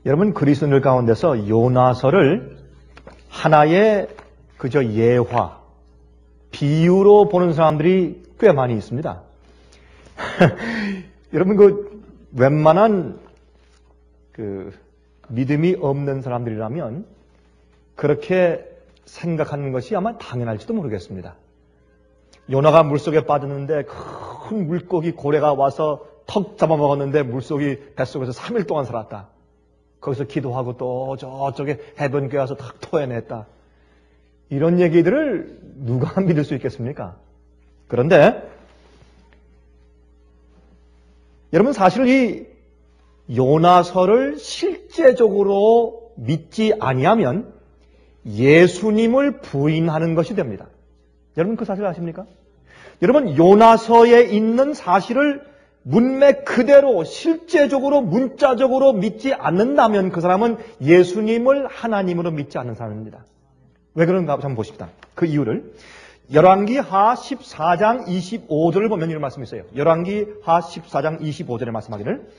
여러분, 그리스도인들 가운데서 요나서를 하나의 그저 예화, 비유로 보는 사람들이 꽤 많이 있습니다. 여러분, 웬만한 믿음이 없는 사람들이라면 그렇게 생각하는 것이 아마 당연할지도 모르겠습니다. 요나가 물속에 빠졌는데 큰 물고기 고래가 와서 턱 잡아먹었는데 물속이 뱃속에서 3일 동안 살았다. 거기서 기도하고 또 저쪽에 해변교에 와서 탁 토해냈다. 이런 얘기들을 누가 믿을 수 있겠습니까? 그런데 여러분, 사실 이 요나서를 실제적으로 믿지 아니하면 예수님을 부인하는 것이 됩니다. 여러분, 그 사실 아십니까? 여러분, 요나서에 있는 사실을 문맥 그대로 실제적으로 문자적으로 믿지 않는다면 그 사람은 예수님을 하나님으로 믿지 않는 사람입니다. 왜 그런가 한번 보십시다. 그 이유를 열왕기하 14장 25절을 보면 이런 말씀이 있어요. 열왕기하 14장 25절에 말씀하기를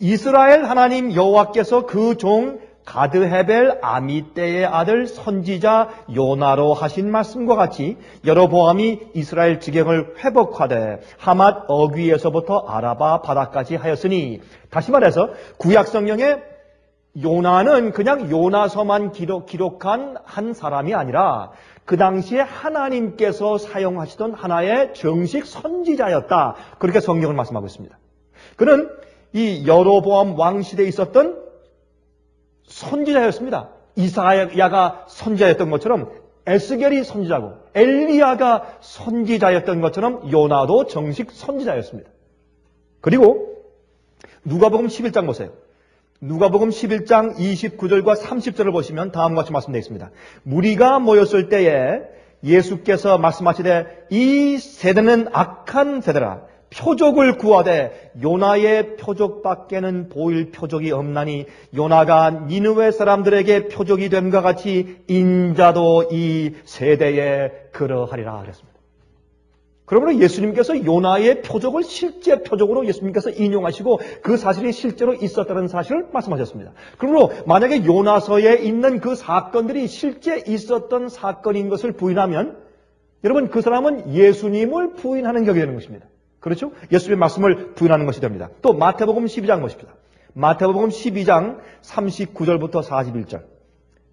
이스라엘 하나님 여호와께서 그 종 가드헤벨 아미떼의 아들 선지자 요나로 하신 말씀과 같이 여로보암이 이스라엘 지경을 회복하되 하맛 어귀에서부터 아라바 바다까지 하였으니, 다시 말해서 구약 성경에 요나는 그냥 요나서만 기록한 한 사람이 아니라 그 당시에 하나님께서 사용하시던 하나의 정식 선지자였다. 그렇게 성경을 말씀하고 있습니다. 그는 이 여로보암 왕 시대에 있었던 선지자였습니다. 이사야가 선지자였던 것처럼 에스겔이 선지자고 엘리야가 선지자였던 것처럼 요나도 정식 선지자였습니다. 그리고 누가복음 11장 보세요. 누가복음 11장 29절과 30절을 보시면 다음과 같이 말씀되어 있습니다. 무리가 모였을 때에 예수께서 말씀하시되 이 세대는 악한 세대라. 표적을 구하되 요나의 표적밖에는 보일 표적이 없나니 요나가 니느웨 사람들에게 표적이 됨과 같이 인자도 이 세대에 그러하리라 그랬습니다. 그러므로 예수님께서 요나의 표적을 실제 표적으로 예수님께서 인용하시고 그 사실이 실제로 있었다는 사실을 말씀하셨습니다. 그러므로 만약에 요나서에 있는 그 사건들이 실제 있었던 사건인 것을 부인하면 여러분, 그 사람은 예수님을 부인하는 격이 되는 것입니다. 그렇죠? 예수님의 말씀을 부인하는 것이 됩니다. 또 마태복음 12장 보십시다. 마태복음 12장 39절부터 41절.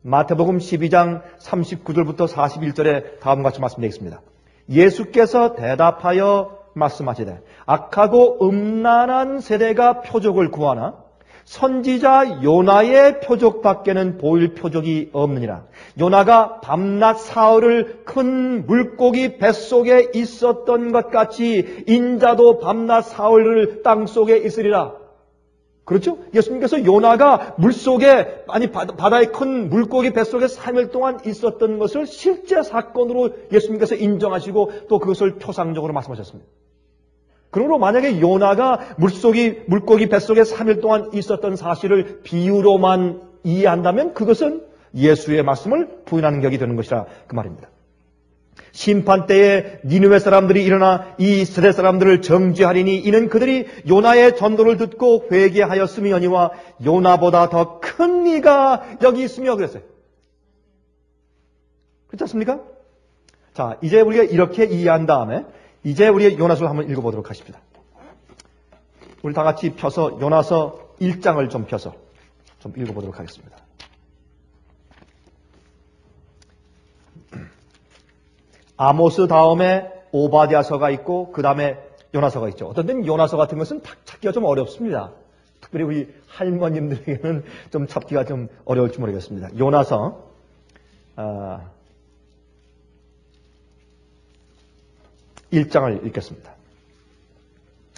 마태복음 12장 39절부터 41절에 다음과 같이 말씀되어 있습니다. 예수께서 대답하여 말씀하시되 악하고 음란한 세대가 표적을 구하나 선지자 요나의 표적밖에는 보일 표적이 없느니라. 요나가 밤낮 사흘을 큰 물고기 뱃속에 있었던 것 같이 인자도 밤낮 사흘을 땅속에 있으리라. 그렇죠? 예수님께서 요나가 물속에, 바다의 큰 물고기 뱃속에 3일 동안 있었던 것을 실제 사건으로 예수님께서 인정하시고 또 그것을 표상적으로 말씀하셨습니다. 그러므로 만약에 요나가 물고기 뱃속에 3일 동안 있었던 사실을 비유로만 이해한다면 그것은 예수의 말씀을 부인하는 격이 되는 것이라 그 말입니다. 심판 때에 니느웨 사람들이 일어나 이 세대 사람들을 정죄하리니 이는 그들이 요나의 전도를 듣고 회개하였음이니와 요나보다 더 큰 이가 여기 있으며 그랬어요. 그렇지 않습니까? 자, 이제 우리가 이렇게 이해한 다음에 이제 우리 요나서를 한번 읽어보도록 하십시다. 우리 다 같이 펴서 요나서 1장을 좀 펴서 좀 읽어보도록 하겠습니다. 아모스 다음에 오바댜서가 있고 그 다음에 요나서가 있죠. 어떤 때는 요나서 같은 것은 찾기가 좀 어렵습니다. 특별히 우리 할머님들에게는 좀 찾기가 좀 어려울지 모르겠습니다. 요나서 1장을 읽겠습니다.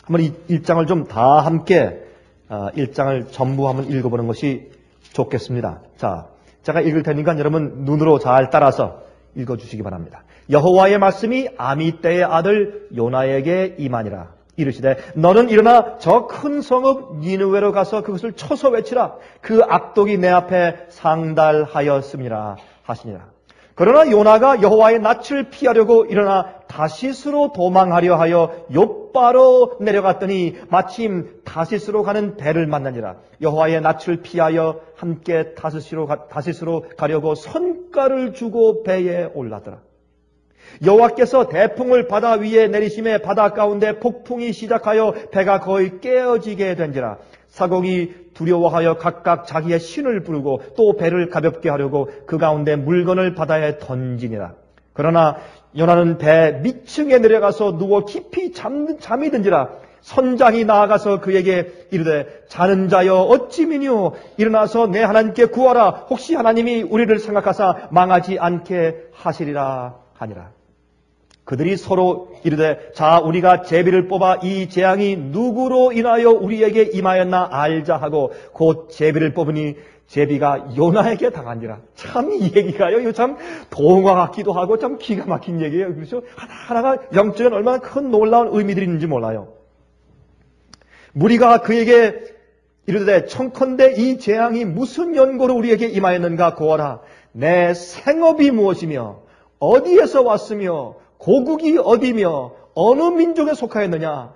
한번 이 1장을 좀 다 함께 1장을 전부 한번 읽어보는 것이 좋겠습니다. 자, 제가 읽을 테니까 여러분 눈으로 잘 따라서 읽어주시기 바랍니다. 여호와의 말씀이 아미떼의 아들 요나에게 임하니라. 이르시되 너는 일어나 저 큰 성읍 니느웨로 가서 그것을 쳐서 외치라. 그 악독이 내 앞에 상달하였음이라 하시니라. 그러나 요나가 여호와의 낯을 피하려고 일어나 다시스로 도망하려 하여 욥바로 내려갔더니 마침 다시스로 가는 배를 만나니라. 여호와의 낯을 피하여 함께 다시스로 가려고 선가를 주고 배에 올라더라. 여호와께서 대풍을 바다 위에 내리심에 바다 가운데 폭풍이 시작하여 배가 거의 깨어지게 된지라. 사곡이 두려워하여 각각 자기의 신을 부르고 또 배를 가볍게 하려고 그 가운데 물건을 바다에 던지니라. 그러나 요나는 배 밑층에 내려가서 누워 깊이 잠이 든지라. 선장이 나아가서 그에게 이르되 자는 자여 어찌 미뇨 일어나서 내 하나님께 구하라. 혹시 하나님이 우리를 생각하사 망하지 않게 하시리라 하니라. 그들이 서로 이르되 자 우리가 제비를 뽑아 이 재앙이 누구로 인하여 우리에게 임하였나 알자 하고 곧 제비를 뽑으니 제비가 요나에게 당한지라. 참 이 얘기가요. 이거 참 동화 같기도 하고 참 기가 막힌 얘기예요. 그렇죠? 하나하나가 영적인 얼마나 큰 놀라운 의미들이 있는지 몰라요. 무리가 그에게 이르되 청컨대 이 재앙이 무슨 연고로 우리에게 임하였는가 고하라. 내 생업이 무엇이며 어디에서 왔으며 고국이 어디며 어느 민족에 속하였느냐.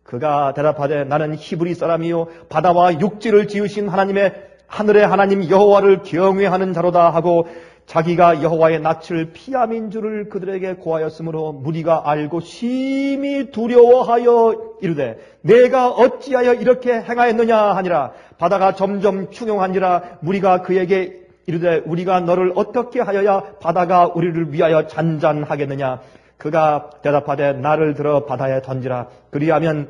그가 대답하되 나는 히브리 사람이요 바다와 육지를 지으신 하늘의 하나님 여호와를 경외하는 자로다 하고 자기가 여호와의 낯을 피함인 줄을 그들에게 고하였으므로 무리가 알고 심히 두려워하여 이르되 내가 어찌하여 이렇게 행하였느냐 하니라. 바다가 점점 흉용한지라. 무리가 그에게 이르되 우리가 너를 어떻게 하여야 바다가 우리를 위하여 잔잔하겠느냐. 그가 대답하되 나를 들어 바다에 던지라. 그리하면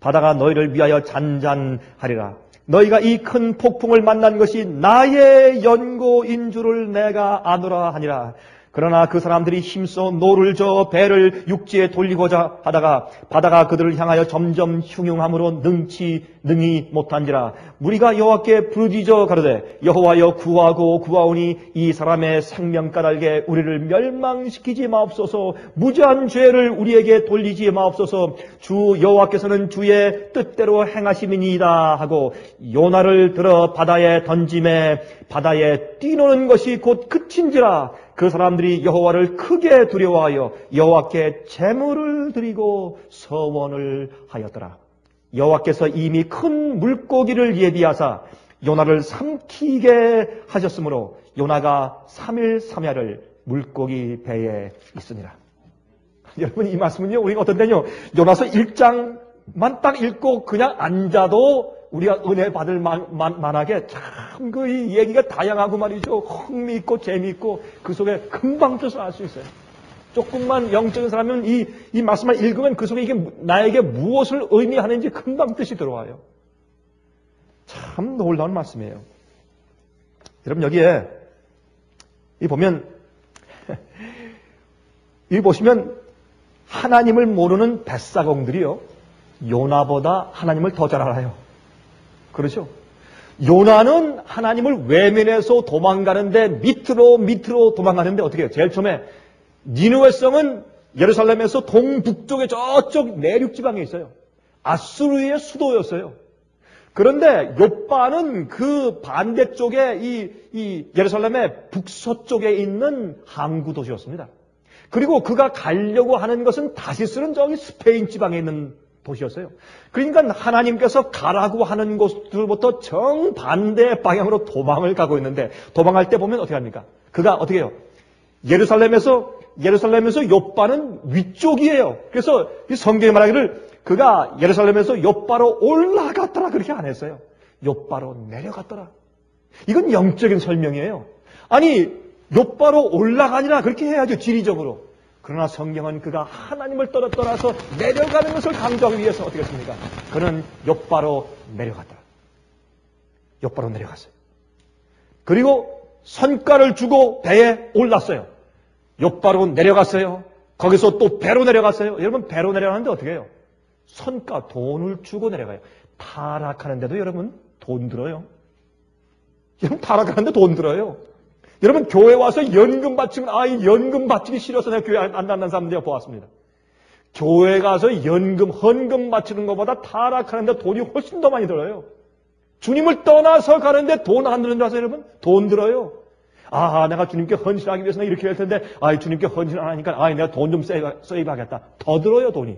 바다가 너희를 위하여 잔잔하리라. 너희가 이 큰 폭풍을 만난 것이 나의 연고인 줄을 내가 아노라 하니라. 그러나 그 사람들이 힘써 노를 저어 배를 육지에 돌리고자 하다가 바다가 그들을 향하여 점점 흉흉함으로 능히 못한지라. 무리가 여호와께 부르짖어 가로되 여호와여 구하고 구하오니 이 사람의 생명 까닭에 우리를 멸망시키지 마옵소서. 무죄한 죄를 우리에게 돌리지 마옵소서. 주 여호와께서는 주의 뜻대로 행하심이니이다 하고 요나를 들어 바다에 던짐에 바다에 뛰노는 것이 곧 그친지라. 그 사람들이 여호와를 크게 두려워하여 여호와께 제물을 드리고 서원을 하였더라. 여호와께서 이미 큰 물고기를 예비하사 요나를 삼키게 하셨으므로 요나가 3일 3야를 물고기 배에 있으니라. 여러분 이 말씀은요 우리가 어떤데요 요나서 1장만 딱 읽고 그냥 앉아도 우리가 은혜 받을 만하게 참 그 얘기가 다양하고 말이죠. 흥미있고 재미있고 그 속에 금방 떠서 알 수 있어요. 조금만 영적인 사람은 이 말씀을 읽으면 그 속에 이게 나에게 무엇을 의미하는지 금방 뜻이 들어와요. 참 놀라운 말씀이에요. 여러분 여기에 보면 여기 보시면 하나님을 모르는 뱃사공들이요 요나보다 하나님을 더 잘 알아요. 그렇죠? 요나는 하나님을 외면해서 도망가는데 밑으로 도망가는데 어떻게 해요? 제일 처음에 니느웨 성은 예루살렘에서 동북쪽에 저쪽 내륙 지방에 있어요. 아수르의 수도였어요. 그런데 욥바는 그 반대쪽에 이 예루살렘의 북서쪽에 있는 항구 도시였습니다. 그리고 그가 가려고 하는 것은 다시스는 저기 스페인 지방에 있는 도시였어요. 그러니까 하나님께서 가라고 하는 곳들부터 정반대 방향으로 도망을 가고 있는데 도망할 때 보면 어떻게 합니까? 그가 어떻게 해요? 예루살렘에서 욥바는 위쪽이에요. 그래서 이 성경이 말하기를 그가 예루살렘에서 욥바로 올라갔더라 그렇게 안 했어요. 욥바로 내려갔더라. 이건 영적인 설명이에요. 아니 욥바로 올라가니라 그렇게 해야죠. 지리적으로. 그러나 성경은 그가 하나님을 떠나서 내려가는 것을 강조하기 위해서 어떻게 했습니까? 그는 욥바로 내려갔다. 욥바로 내려갔어요. 그리고 선가를 주고 배에 올랐어요. 욥바로 내려갔어요. 거기서 또 배로 내려갔어요. 여러분 배로 내려가는데 어떻게 해요? 선가 돈을 주고 내려가요. 타락하는데도 여러분 돈 들어요. 여러분 타락하는데 돈 들어요. 여러분 교회 와서 연금 바치면 연금 바치기 싫어서 내가 교회 안 나는 사람 내가 보았습니다. 교회 가서 헌금 바치는 것보다 타락하는데 돈이 훨씬 더 많이 들어요. 주님을 떠나서 가는데 돈 안 드는 줄 아세요 여러분? 돈 들어요. 내가 주님께 헌신하기 위해서는 이렇게 할 텐데, 주님께 헌신 안 하니까, 내가 돈 좀 세이브하겠다. 더 들어요, 돈이.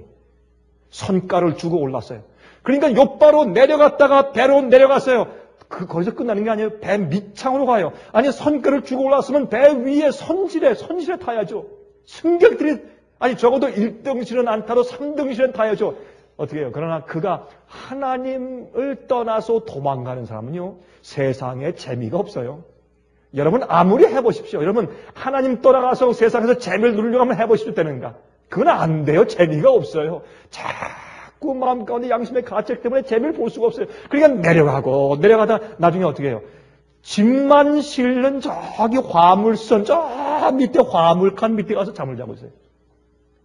선가를 주고 올랐어요. 그러니까 욥바로 내려갔다가 배로 내려갔어요. 거기서 끝나는 게 아니에요. 배 밑창으로 가요. 아니, 선가를 주고 올랐으면 배 위에 선실에 타야죠. 승객들이, 적어도 1등실은 안 타도 3등실은 타야죠. 어떻게 해요? 그러나 그가 하나님을 떠나서 도망가는 사람은요, 세상에 재미가 없어요. 여러분 아무리 해보십시오. 여러분 하나님 떠나가서 세상에서 재미를 누리려고 하면 해보십시오. 되는가? 그건 안 돼요. 재미가 없어요. 자꾸 마음 가운데 양심의 가책 때문에 재미를 볼 수가 없어요. 그러니까 내려가다 나중에 어떻게 해요? 짐만 실는 저기 화물선 저 밑에 화물칸 밑에 가서 잠을 자고 있어요.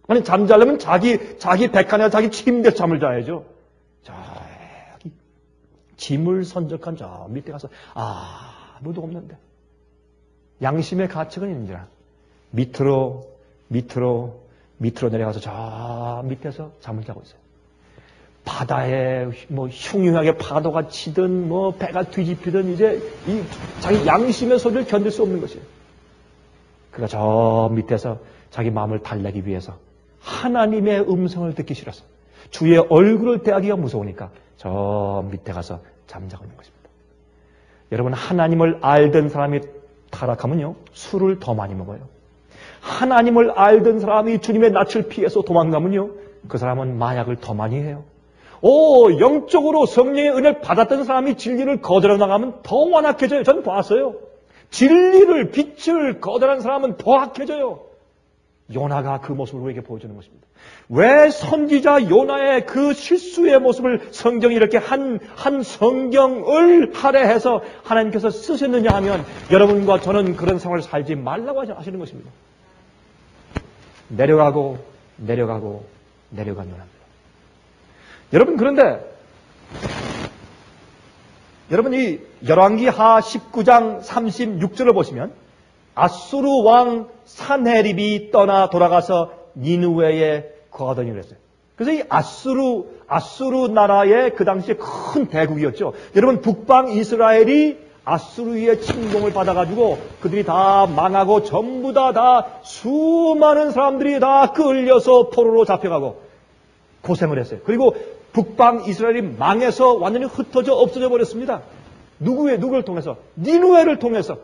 아니 잠자려면 자기 백칸이나 자기 침대에서 잠을 자야죠. 저기 짐을 선적한 저 밑에 가서 아무도 없는데 양심의 가책은 있는지라 밑으로 내려가서 저 밑에서 잠을 자고 있어요. 바다에 흉흉하게 파도가 치든 배가 뒤집히든 이제 자기 양심의 소리를 견딜 수 없는 것이에요. 그가 저 밑에서 자기 마음을 달래기 위해서 하나님의 음성을 듣기 싫어서 주의 얼굴을 대하기가 무서우니까 저 밑에 가서 잠자고 있는 것입니다. 여러분 하나님을 알던 사람이 타락하면요 술을 더 많이 먹어요. 하나님을 알던 사람이 주님의 낯을 피해서 도망가면요 그 사람은 마약을 더 많이 해요. 영적으로 성령의 은혜를 받았던 사람이 진리를 거절해 나가면 더 완악해져요. 전 봤어요. 진리를 빛을 거절한 사람은 더 악해져요. 요나가 그 모습을 우리에게 보여주는 것입니다. 왜 선지자 요나의 그 실수의 모습을 성경이 이렇게 한 성경을 할애해서 하나님께서 쓰셨느냐 하면 여러분과 저는 그런 생활을 살지 말라고 하시는 것입니다. 내려가고 요나입니다. 여러분 그런데 여러분 이 열왕기하 19장 36절을 보시면 아수르 왕 산헤립이 떠나 돌아가서 니느웨에 거하더니 그랬어요. 그래서 이 아수르 나라의 그 당시에 큰 대국이었죠. 여러분 북방 이스라엘이 아수르의 침공을 받아가지고 그들이 다 망하고 전부 다 수많은 사람들이 다 끌려서 포로로 잡혀가고 고생을 했어요. 그리고 북방 이스라엘이 망해서 완전히 흩어져 없어져 버렸습니다. 누구를 통해서? 니느웨를 통해서.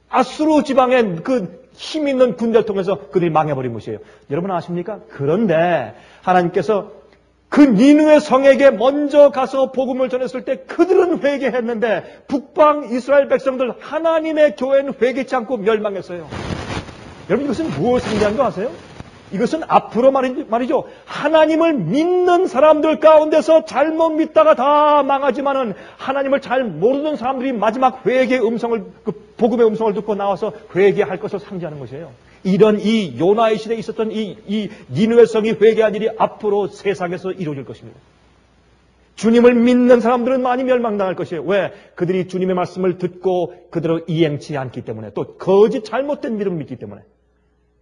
아수르 지방의 그 힘 있는 군대를 통해서 그들이 망해버린 것이에요. 여러분 아십니까? 그런데 하나님께서 그 니느웨 성에게 먼저 가서 복음을 전했을 때 그들은 회개했는데 북방 이스라엘 백성들 하나님의 교회는 회개치 않고 멸망했어요. 여러분 이것은 무엇을 의미하는 거 아세요? 이것은 앞으로 말이죠. 하나님을 믿는 사람들 가운데서 잘못 믿다가 다 망하지만은 하나님을 잘 모르는 사람들이 마지막 회개의 음성을, 복음의 음성을 듣고 나와서 회개할 것을 상징하는 것이에요. 이런 이 요나의 시대에 있었던 이 니느웨 성이 회개한 일이 앞으로 세상에서 이루어질 것입니다. 주님을 믿는 사람들은 많이 멸망당할 것이에요. 왜? 그들이 주님의 말씀을 듣고 그대로 이행치 않기 때문에 또 거짓 잘못된 믿음을 믿기 때문에.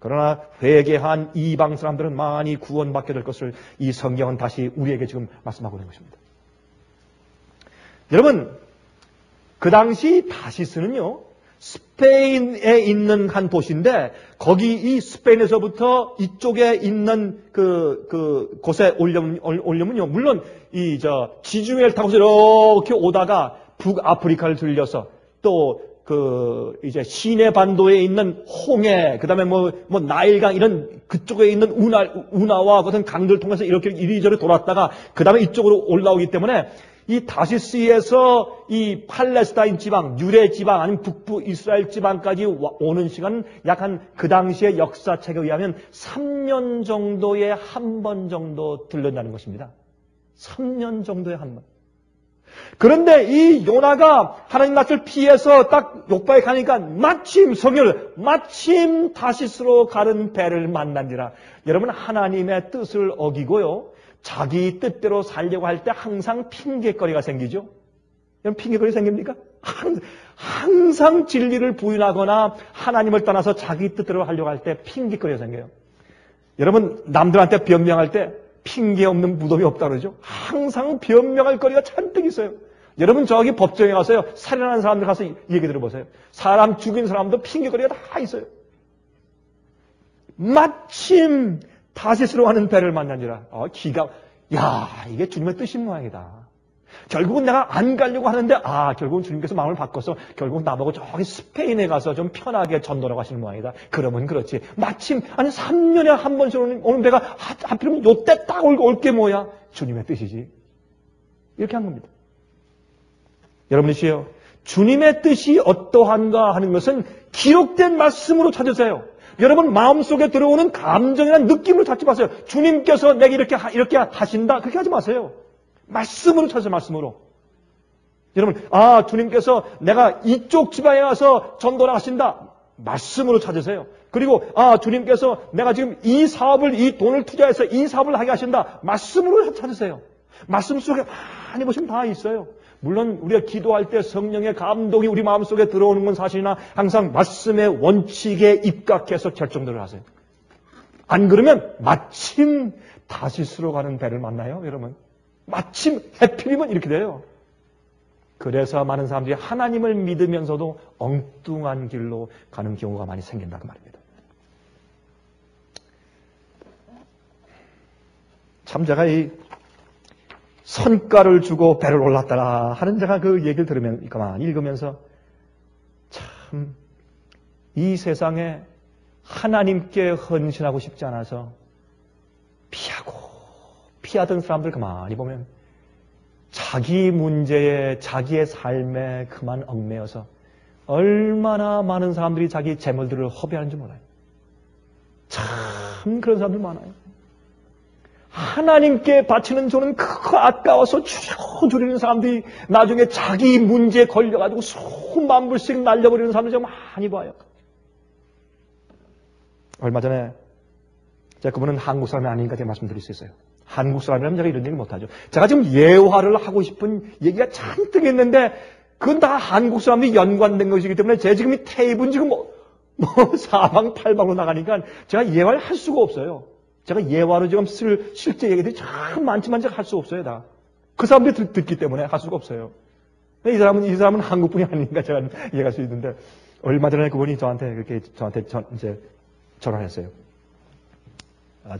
그러나 회개한 이방 사람들은 많이 구원받게 될 것을 이 성경은 다시 우리에게 지금 말씀하고 있는 것입니다. 여러분, 그 당시 다시스는요, 스페인에 있는 한 도시인데, 거기 이 스페인에서부터 이쪽에 있는 곳에 오려면요, 물론 지중해를 타고서 이렇게 오다가 북아프리카를 들려서 또 이제 시내 반도에 있는 홍해, 그 다음에 나일강 이런 그쪽에 있는 운하와 같은 강들을 통해서 이렇게 이리저리 돌았다가 그 다음에 이쪽으로 올라오기 때문에 이 다시스에서 이 팔레스타인 지방, 유대 지방 아니면 북부 이스라엘 지방까지 오는 시간은 약 그 당시의 역사책에 의하면 3년 정도에 한 번 정도 들른다는 것입니다. 3년 정도에 한 번. 그런데 이 요나가 하나님 낯을 피해서 딱 욥바에 가니까 마침 다시스로 가는 배를 만난지라. 여러분 하나님의 뜻을 어기고요. 자기 뜻대로 살려고 할 때 항상 핑계거리가 생기죠. 여러분 핑계거리 생깁니까? 항상 진리를 부인하거나 하나님을 떠나서 자기 뜻대로 하려고 할 때 핑계거리가 생겨요. 여러분 남들한테 변명할 때 핑계 없는 무덤이 없다 그러죠. 항상 변명할 거리가 잔뜩 있어요. 여러분 저기 법정에 가서요. 살인하는 사람들 가서 얘기 들어보세요. 사람 죽인 사람도 핑계거리가 다 있어요. 마침 다시스로 가는 배를 만난지라. 이게 주님의 뜻인 모양이다. 결국은 내가 안 가려고 하는데 결국은 주님께서 마음을 바꿔서 결국은 나보고 저기 스페인에 가서 좀 편하게 전도라고 하시는 모양이다. 그러면 그렇지. 마침 3년에 한 번씩 오는 배가 하필이면 요때 딱 올 게 뭐야? 주님의 뜻이지. 이렇게 한 겁니다. 여러분이시여, 주님의 뜻이 어떠한가 하는 것은 기록된 말씀으로 찾으세요. 여러분 마음속에 들어오는 감정이나 느낌으로 찾지 마세요. 주님께서 내게 이렇게 하신다. 그렇게 하지 마세요. 말씀으로 찾으세요. 말씀으로. 여러분, 주님께서 내가 이쪽 지방에 가서 전도를 하신다. 말씀으로 찾으세요. 그리고 주님께서 내가 지금 이 돈을 투자해서 이 사업을 하게 하신다. 말씀으로 찾으세요. 말씀 속에 많이 보시면 다 있어요. 물론 우리가 기도할 때 성령의 감동이 우리 마음속에 들어오는 건 사실이나 항상 말씀의 원칙에 입각해서 결정들을 하세요. 안 그러면 마침 다시스로 가는 배를 만나요, 여러분. 마침 해필이면 이렇게 돼요. 그래서 많은 사람들이 하나님을 믿으면서도 엉뚱한 길로 가는 경우가 많이 생긴다고 말입니다. 참 제가 이 선가를 주고 배를 올랐더라 하는 제가 그 얘기를 들으면 가만히 읽으면서 참 이 세상에 하나님께 헌신하고 싶지 않아서 피하던 사람들 가만히 보면 자기 문제에 자기의 삶에 그만 얽매여서 얼마나 많은 사람들이 자기 재물들을 허비하는지 몰라요. 참 그런 사람들 많아요. 하나님께 바치는 돈은 크고 아까워서 줄이는 사람들이 나중에 자기 문제에 걸려가지고 수만 불씩 날려버리는 사람들 제가 많이 봐요. 얼마 전에 제가 그분은 한국 사람이 아니니까 제가 말씀드릴 수 있어요. 한국 사람이라면 제가 이런 얘기 못하죠. 제가 지금 예화를 하고 싶은 얘기가 잔뜩 있는데 그건 다 한국 사람들이 연관된 것이기 때문에 제 지금 이 테이프는 지금 사방팔방으로 나가니까 제가 예화를 할 수가 없어요. 제가 예화로 지금 쓸 실제 얘기들이 참 많지만 제가 할 수 없어요, 다. 그 사람들이 듣기 때문에 할 수가 없어요. 이 사람은 한국분이 아니니까 제가 이해할 수 있는데, 얼마 전에 그분이 저한테 이제 전화했어요.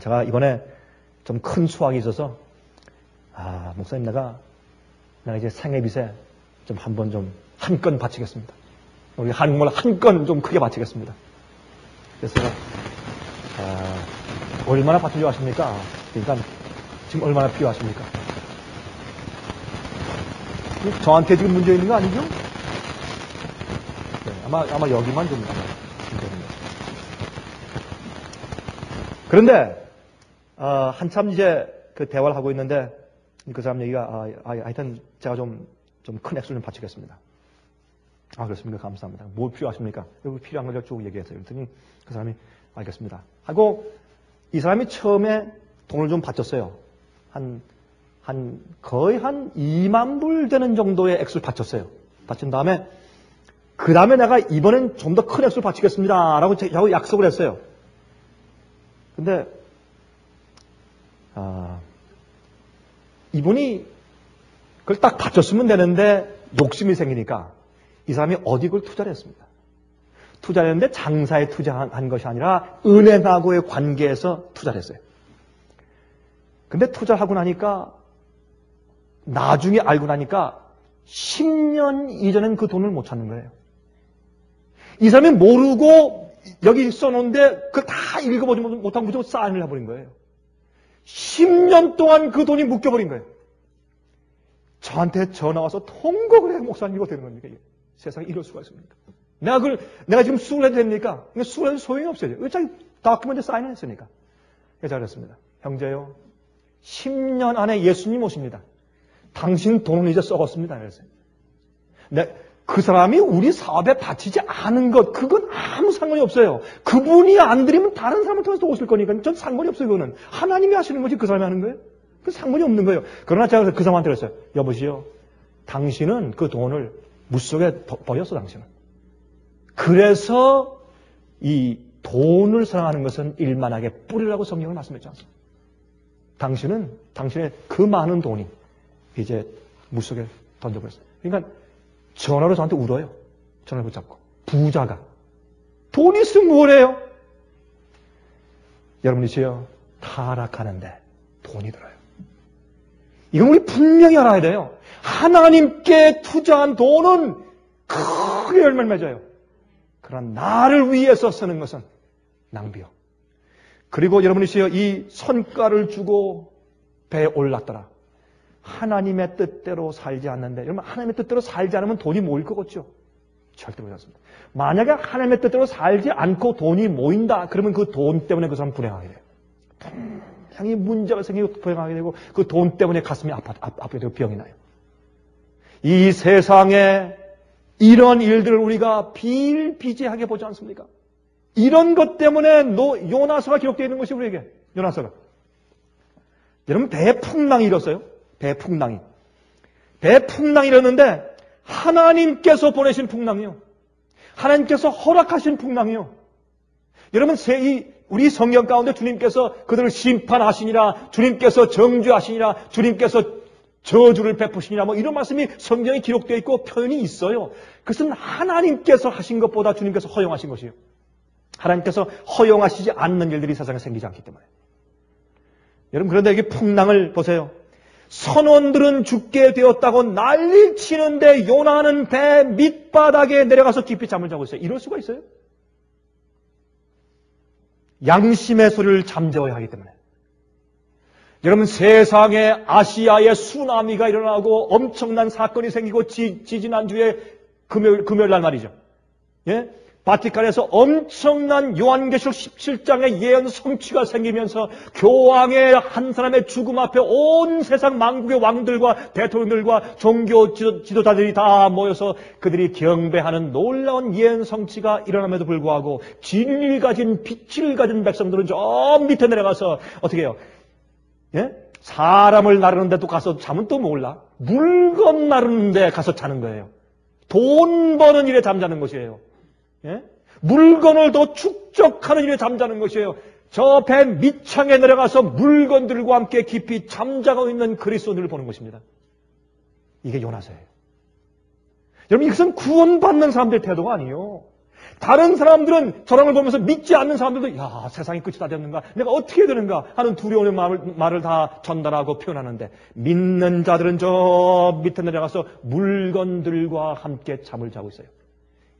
제가 이번에 좀 큰 수확이 있어서, 목사님 내가 이제 생애빚에 좀 한번 좀 한 건 바치겠습니다. 우리 한국말 한 건 좀 크게 바치겠습니다. 그래서 제가, 얼마나 바치려고 하십니까? 그러니까 지금 얼마나 필요하십니까? 저한테 지금 문제 있는 거 아니죠? 네, 아마 여기만 좀 문제입니다. 그런데 한참 이제 그 대화를 하고 있는데 그 사람 얘기가 하여튼 제가 좀 큰 액수를 좀 바치겠습니다. 그렇습니까? 감사합니다. 뭘 필요하십니까? 여기 필요한 걸 쭉 얘기했어요. 그랬더니 그 사람이 알겠습니다. 하고 이 사람이 처음에 돈을 좀 바쳤어요. 거의 한 2만 불 되는 정도의 액수를 바쳤어요. 바친 다음에, 그 다음에 내가 이번엔 좀 더 큰 액수를 바치겠습니다. 라고 약속을 했어요. 근데, 이분이 그걸 딱 바쳤으면 되는데 욕심이 생기니까 이 사람이 어디 그걸 투자를 했습니다. 투자를 했는데 장사에 투자한 것이 아니라 은행하고의 관계에서 투자를 했어요. 근데 투자를 하고 나니까 나중에 알고 나니까 10년 이전엔 그 돈을 못 찾는 거예요. 이 사람이 모르고 여기 써놓은데 그걸 다 읽어보지 못하고 무조건 사인을 해버린 거예요. 10년 동안 그 돈이 묶여버린 거예요. 저한테 전화 와서 통곡을 해요. 목사님 이거 되는 겁니까? 세상에 이럴 수가 있습니까? 내가 지금 수를 해도 됩니까? 수를 해도 소용이 없어요. 왜 자기 다큐멘트 사인을 했으니까. 그래서 그랬습니다. 형제요, 10년 안에 예수님 오십니다. 당신 돈은 이제 썩었습니다. 그랬어요. 그 사람이 우리 사업에 바치지 않은 것, 그건 아무 상관이 없어요. 그분이 안 드리면 다른 사람을 통해서 오실 거니까 전 상관이 없어요. 그거는 하나님이 하시는 거지 그 사람이 하는 거예요. 그 상관이 없는 거예요. 그러나 제가 그 사람한테 그랬어요. 여보시오, 당신은 그 돈을 물속에 버렸어, 당신은. 그래서 이 돈을 사랑하는 것은 일만하게 뿌리라고 성경을 말씀했지 않습니까? 당신의 그 많은 돈이 이제 물속에 던져버렸어요. 그러니까 전화로 저한테 울어요. 전화를 붙잡고. 부자가. 돈 있으면 뭘 해요? 여러분이지요. 타락하는데 돈이 들어요. 이건 우리 분명히 알아야 돼요. 하나님께 투자한 돈은 크게 열매를 맺어요. 그러나 나를 위해서 쓰는 것은 낭비요. 그리고 여러분이지요. 이 선가를 주고 배에 올랐더라. 하나님의 뜻대로 살지 않는데, 여러분 하나님의 뜻대로 살지 않으면 돈이 모일 것 같죠? 절대 그렇지 않습니다. 만약에 하나님의 뜻대로 살지 않고 돈이 모인다, 그러면 그 돈 때문에 그 사람 불행하게 돼요. 분명히 문제가 생기고 불행하게 되고 그 돈 때문에 가슴이 아프게 되고 병이 나요. 이 세상에 이런 일들을 우리가 비일비재하게 보지 않습니까? 이런 것 때문에 요나서가 기록되어 있는 것이 우리에게, 요나서가. 여러분 배에 풍랑이 일었어요. 배에 풍랑이 일었는데 하나님께서 보내신 풍랑이요. 하나님께서 허락하신 풍랑이요. 여러분 우리 성경 가운데 주님께서 그들을 심판하시니라, 주님께서 정죄하시니라, 주님께서 저주를 베푸시니라, 이런 말씀이 성경에 기록되어 있고 표현이 있어요. 그것은 하나님께서 하신 것보다 주님께서 허용하신 것이에요. 하나님께서 허용하시지 않는 일들이 세상에 생기지 않기 때문에. 여러분 그런데 여기 풍랑을 보세요. 선원들은 죽게 되었다고 난리 치는데 요나는 배 밑바닥에 내려가서 깊이 잠을 자고 있어요. 이럴 수가 있어요? 양심의 소리를 잠재워야 하기 때문에. 여러분 세상에 아시아에 쓰나미가 일어나고 엄청난 사건이 생기고 지지난주에 금요일 날 말이죠. 예? 바티칸에서 엄청난 요한계시록 17장의 예언 성취가 생기면서 교황의 한 사람의 죽음 앞에 온 세상 만국의 왕들과 대통령들과 종교 지도자들이 다 모여서 그들이 경배하는 놀라운 예언 성취가 일어남에도 불구하고 진리를 가진 빛을 가진 백성들은 저 밑에 내려가서 어떻게 해요? 예? 사람을 나르는데 또 가서 자면 또 몰라. 물건 나르는데 가서 자는 거예요. 돈 버는 일에 잠자는 것이에요. 예? 물건을 더 축적하는 일에 잠자는 것이에요. 저 배 밑창에 내려가서 물건들과 함께 깊이 잠자고 있는 그리스도인들을 보는 것입니다. 이게 요나서예요. 여러분 이것은 구원받는 사람들의 태도가 아니에요. 다른 사람들은 저런 걸 보면서 믿지 않는 사람들도 야 세상이 끝이 다 됐는가, 내가 어떻게 해야 되는가 하는 두려움의 말을 다 전달하고 표현하는데, 믿는 자들은 저 밑에 내려가서 물건들과 함께 잠을 자고 있어요.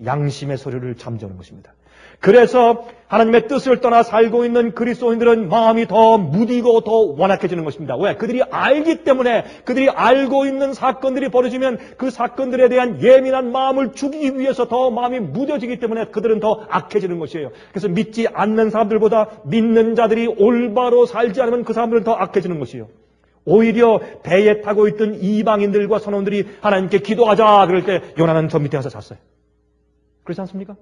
양심의 소리를 잠재우는 것입니다. 그래서 하나님의 뜻을 떠나 살고 있는 그리스도인들은 마음이 더 무디고 더 완악해지는 것입니다. 왜? 그들이 알기 때문에, 그들이 알고 있는 사건들이 벌어지면 그 사건들에 대한 예민한 마음을 죽이기 위해서 더 마음이 무뎌지기 때문에 그들은 더 악해지는 것이에요. 그래서 믿지 않는 사람들보다 믿는 자들이 올바로 살지 않으면 그 사람들은 더 악해지는 것이에요. 오히려 배에 타고 있던 이방인들과 선원들이 하나님께 기도하자 그럴 때 요나는 저 밑에 가서 잤어요. 그렇지 않습니까?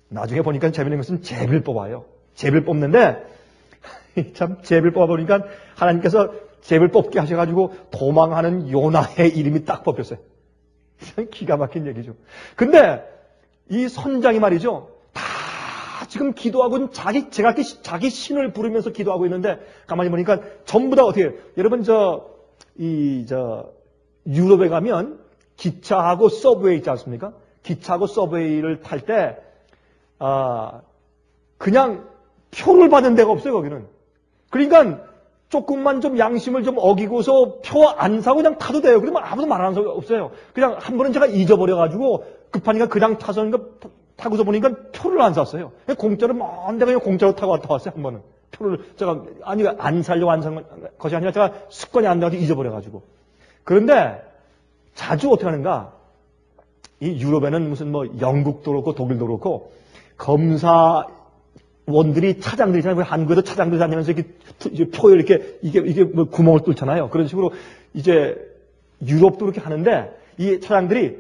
나중에 보니까 재밌는 것은 제비를 뽑아요. 제비를 뽑는데 참 제비를 뽑아보니까 하나님께서 제비를 뽑게 하셔가지고 도망하는 요나의 이름이 딱 뽑혔어요. 참 기가 막힌 얘기죠. 근데 이 선장이 말이죠. 다 지금 기도하고 자기 신을 부르면서 기도하고 있는데 가만히 보니까 전부 다 어떻게 해요? 여러분 유럽에 가면 기차하고 서브웨이 있지 않습니까? 기차하고 서브웨이를 탈 때 그냥 표를 받는 데가 없어요, 거기는. 그러니까 조금만 좀 양심을 좀 어기고서 표 안 사고 그냥 타도 돼요. 그러면 아무도 말하는 사람이 없어요. 그냥 한 번은 제가 잊어버려가지고 급하니까 그냥 타고서 보니까 표를 안 샀어요. 공짜로 먼 데 그냥 공짜로 타고 왔다 왔어요, 한 번은. 표를 제가 안 사려고 안 산 것이 아니라 제가 습관이 안 나가지고 잊어버려가지고. 그런데 자주 어떻게 하는가? 이 유럽에는 무슨 영국도 그렇고 독일도 그렇고 검사원들이 차장들이잖아요. 한국에도 차장들 다니면서 이렇게 표에 이게 구멍을 뚫잖아요. 그런 식으로 이제 유럽도 그렇게 하는데 이 차장들이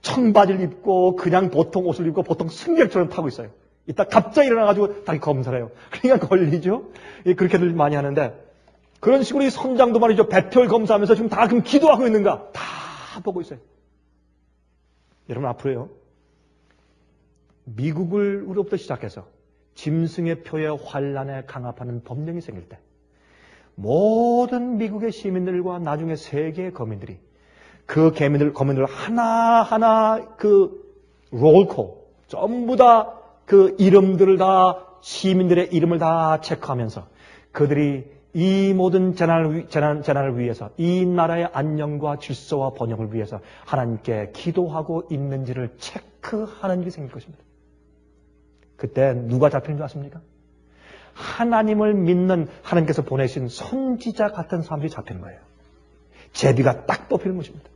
청바지를 입고 그냥 보통 옷을 입고 보통 승객처럼 타고 있어요. 이따 갑자기 일어나가지고 다시 검사를 해요. 그러니까 걸리죠. 그렇게들 많이 하는데 그런 식으로 이 선장도 말이죠. 배표를 검사하면서 지금 다 그럼 기도하고 있는가 다 보고 있어요. 여러분 앞으로요. 미국으로부터 시작해서 짐승의 표의 환란에 강압하는 법령이 생길 때 모든 미국의 시민들과 나중에 세계의 거민들이 그 거민들 하나하나 그 롤콜, 전부 다 그 이름들을 다, 시민들의 이름을 다 체크하면서 그들이 이 모든 재난을 위해서, 이 나라의 안녕과 질서와 번영을 위해서 하나님께 기도하고 있는지를 체크하는 일이 생길 것입니다. 그때 누가 잡히는 줄 아십니까? 하나님을 믿는, 하나님께서 보내신 선지자 같은 사람들이 잡히는 거예요. 제비가 딱 뽑히는 것입니다.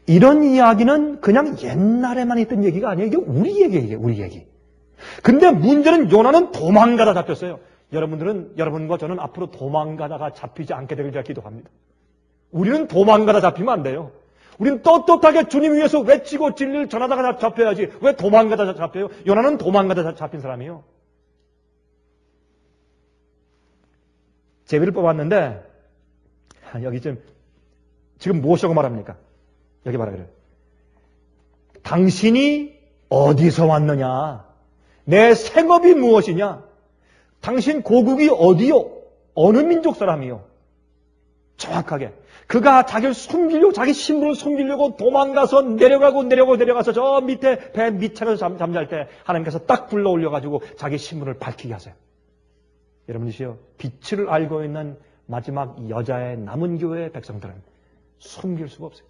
이런 이야기는 그냥 옛날에만 있던 얘기가 아니에요. 이게 우리 얘기예요, 우리 얘기. 근데 문제는 요나는 도망가다 잡혔어요. 여러분과 저는 앞으로 도망가다가 잡히지 않게 되길 제가 기도합니다. 우리는 도망가다 잡히면 안 돼요. 우리는 떳떳하게 주님 위해서 외치고 진리를 전하다가 잡혀야지. 왜 도망가다 잡혀요? 요나는 도망가다 잡힌 사람이에요. 제비를 뽑았는데 여기 지금 무엇이라고 말합니까? 여기 말하 그래요. 당신이 어디서 왔느냐? 내 생업이 무엇이냐? 당신 고국이 어디요? 어느 민족 사람이요? 정확하게. 그가 자기를 숨기려고, 자기 신분을 숨기려고 도망가서 내려가서 저 밑에 배 밑창에서 잠잘 때 하나님께서 딱 불러 올려가지고 자기 신분을 밝히게 하세요. 여러분이시여, 빛을 알고 있는 마지막 여자의 남은 교회의 백성들은 숨길 수가 없어요.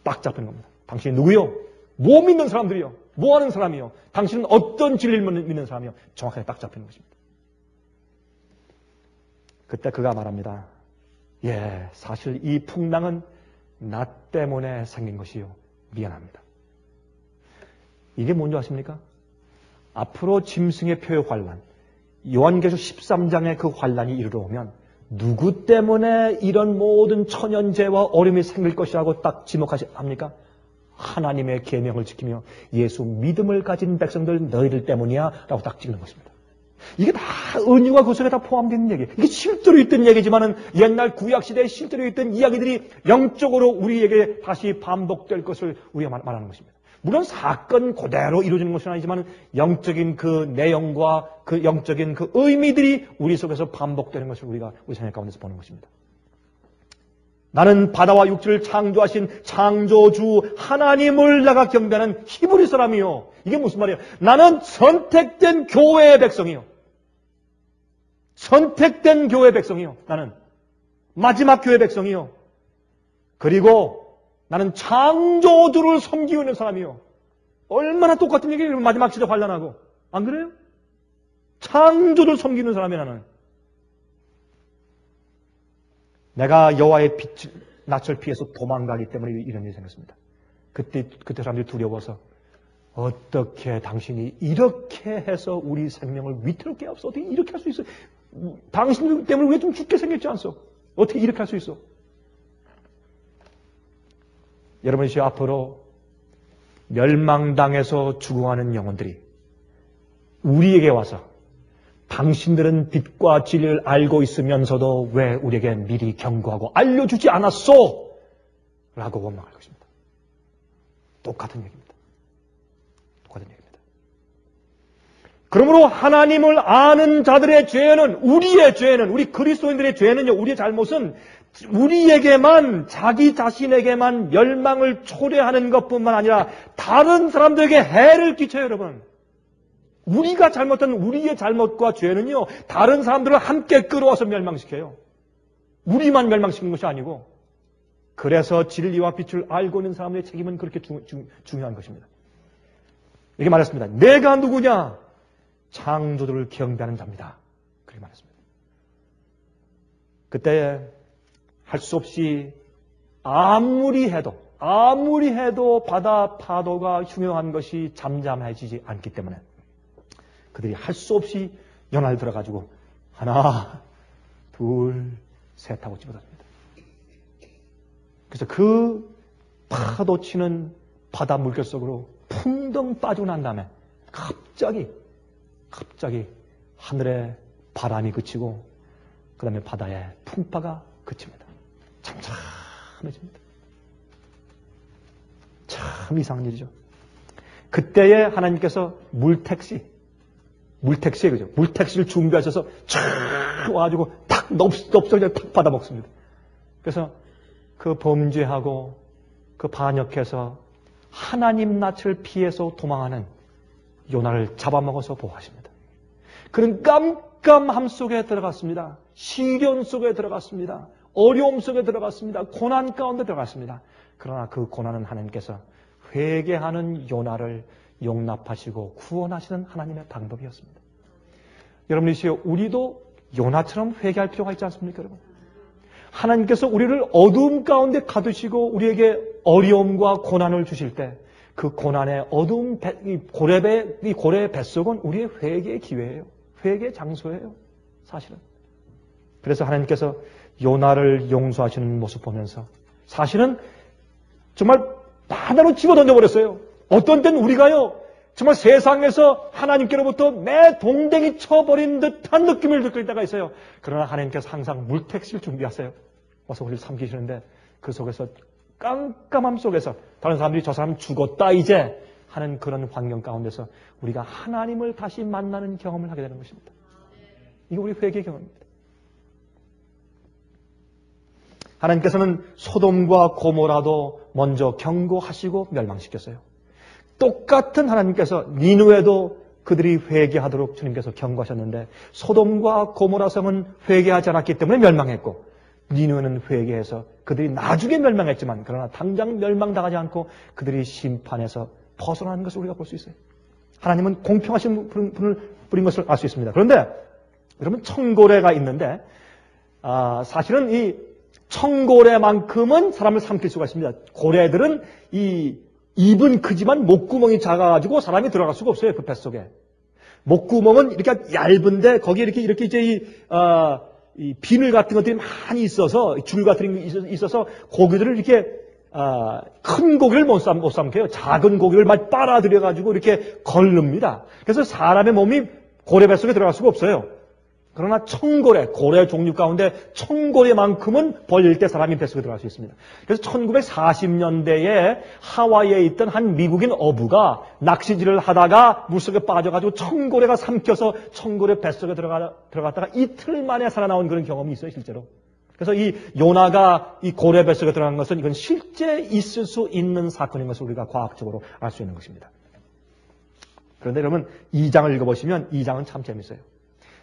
딱 잡힌 겁니다. 당신이 누구요? 뭐 믿는 사람들이요? 뭐 하는 사람이요? 당신은 어떤 진리를 믿는 사람이요? 정확하게 딱 잡히는 것입니다. 그때 그가 말합니다. 예, 사실 이 풍랑은 나 때문에 생긴 것이요. 미안합니다. 이게 뭔지 아십니까? 앞으로 짐승의 표의 환란, 요한계시록 13장의 그 환란이 이르러 오면 누구 때문에 이런 모든 천연재와 어려움이 생길 것이라고 딱 지목합니까? 하나님의 계명을 지키며 예수 믿음을 가진 백성들 너희들 때문이야 라고 딱 찍는 것입니다. 이게 다 은유가 그 속에 다 포함되어 있는 얘기예요. 이게 실제로 있던 얘기지만은 옛날 구약시대에 실제로 있던 이야기들이 영적으로 우리에게 다시 반복될 것을 우리가 말하는 것입니다. 물론 사건 그대로 이루어지는 것은 아니지만 영적인 그 내용과 그 영적인 그 의미들이 우리 속에서 반복되는 것을 우리가 우리 생각 가운데서 보는 것입니다. 나는 바다와 육지를 창조하신 창조주 하나님을 내가 경배하는 히브리 사람이요. 이게 무슨 말이에요? 나는 선택된 교회의 백성이요. 선택된 교회의 백성이요. 나는 마지막 교회의 백성이요. 그리고 나는 창조주를 섬기고 있는 사람이요. 얼마나 똑같은 얘기를 마지막 시대 관련하고. 안 그래요? 창조주를 섬기는 사람이야 나는. 내가 여호와의 낯을 피해서 도망가기 때문에 이런 일이 생겼습니다. 그때 사람들이 두려워서 어떻게 당신이 이렇게 해서 우리 생명을 위태롭게 없어? 어떻게 이렇게 할 수 있어? 당신 때문에 왜 좀 죽게 생겼지 않소? 어떻게 이렇게 할 수 있어? 여러분이 앞으로 멸망당해서 죽어가는 영혼들이 우리에게 와서 당신들은 빛과 진리를 알고 있으면서도 왜 우리에게 미리 경고하고 알려주지 않았소? 라고 원망할 것입니다. 똑같은 얘기입니다. 똑같은 얘기입니다. 그러므로 하나님을 아는 자들의 죄는, 우리의 죄는, 우리 그리스도인들의 죄는요, 우리의 잘못은 우리에게만, 자기 자신에게만 멸망을 초래하는 것뿐만 아니라 다른 사람들에게 해를 끼쳐요, 여러분. 우리가 잘못한 우리의 잘못과 죄는요, 다른 사람들을 함께 끌어와서 멸망시켜요. 우리만 멸망시키는 것이 아니고, 그래서 진리와 빛을 알고 있는 사람의 책임은 그렇게 중요한 것입니다. 이렇게 말했습니다. 내가 누구냐? 창조주를 경배하는 자입니다. 그렇게 말했습니다. 그때 할 수 없이 아무리 해도 바다 파도가 흉흉한 것이 잠잠해지지 않기 때문에 그들이 할 수 없이 연안을 들어가지고 하나, 둘, 셋 하고 집어던집니다. 그래서 그 파도 치는 바다 물결 속으로 풍덩 빠지고 난 다음에 갑자기 하늘에 바람이 그치고 그 다음에 바다에 풍파가 그칩니다. 잠잠해집니다. 참 이상한 일이죠. 그때에 하나님께서 물택시에 그죠? 물택시를 준비하셔서 촥 와가지고 탁 넓적이 탁 받아먹습니다. 그래서 그 범죄하고 그 반역해서 하나님 낯을 피해서 도망하는 요나를 잡아먹어서 보호하십니다. 그는 깜깜함 속에 들어갔습니다. 시련 속에 들어갔습니다. 어려움 속에 들어갔습니다. 고난 가운데 들어갔습니다. 그러나 그 고난은 하나님께서 회개하는 요나를 용납하시고 구원하시는 하나님의 방법이었습니다. 여러분이시여, 우리도 요나처럼 회개할 필요가 있지 않습니까, 여러분? 하나님께서 우리를 어두움 가운데 가두시고 우리에게 어려움과 고난을 주실 때 그 고난의 어두운 이 고래의 뱃속은 우리의 회개의 기회예요. 회개의 장소예요, 사실은. 그래서 하나님께서 요나를 용서하시는 모습 보면서 사실은 정말 바다로 집어던져버렸어요. 어떤 때는 우리가요, 정말 세상에서 하나님께로부터 내 동댕이 쳐버린 듯한 느낌을 느낄 때가 있어요. 그러나 하나님께서 항상 물택시를 준비하세요. 와서 우리를 삼키시는데 그 속에서 깜깜함 속에서 다른 사람들이 저 사람 죽었다 이제 하는 그런 환경 가운데서 우리가 하나님을 다시 만나는 경험을 하게 되는 것입니다. 이게 우리 회개의 경험입니다. 하나님께서는 소돔과 고모라도 먼저 경고하시고 멸망시켰어요. 똑같은 하나님께서 니느웨도 그들이 회개하도록 주님께서 경고하셨는데 소돔과 고모라 성은 회개하지 않았기 때문에 멸망했고 니느웨는 회개해서 그들이 나중에 멸망했지만 그러나 당장 멸망당하지 않고 그들이 심판에서 벗어나는 것을 우리가 볼 수 있어요. 하나님은 공평하신 분을 부린 것을 알 수 있습니다. 그런데 여러분, 청고래가 있는데 사실은 이 청고래만큼은 사람을 삼킬 수가 있습니다. 고래들은 이 입은 크지만 목구멍이 작아가지고 사람이 들어갈 수가 없어요. 그 뱃속에. 목구멍은 이렇게 얇은데 거기에 이렇게 이제 이 비늘 같은 것들이 많이 있어서 줄 같은 게 있어서 고기들을 이렇게 큰 고기를 못 삼켜요. 작은 고기를 막 빨아들여가지고 이렇게 걸릅니다. 그래서 사람의 몸이 고래 뱃속에 들어갈 수가 없어요. 그러나 청고래, 고래 종류 가운데 청고래만큼은 벌릴 때 사람이 뱃속에 들어갈 수 있습니다. 그래서 1940년대에 하와이에 있던 한 미국인 어부가 낚시질을 하다가 물속에 빠져가지고 청고래가 삼켜서 청고래 뱃속에 들어갔다가 이틀 만에 살아나온 그런 경험이 있어요, 실제로. 그래서 이 요나가 이 고래 뱃속에 들어간 것은 이건 실제 있을 수 있는 사건인 것을 우리가 과학적으로 알 수 있는 것입니다. 그런데 여러분, 2장을 읽어보시면 2장은 참 재밌어요.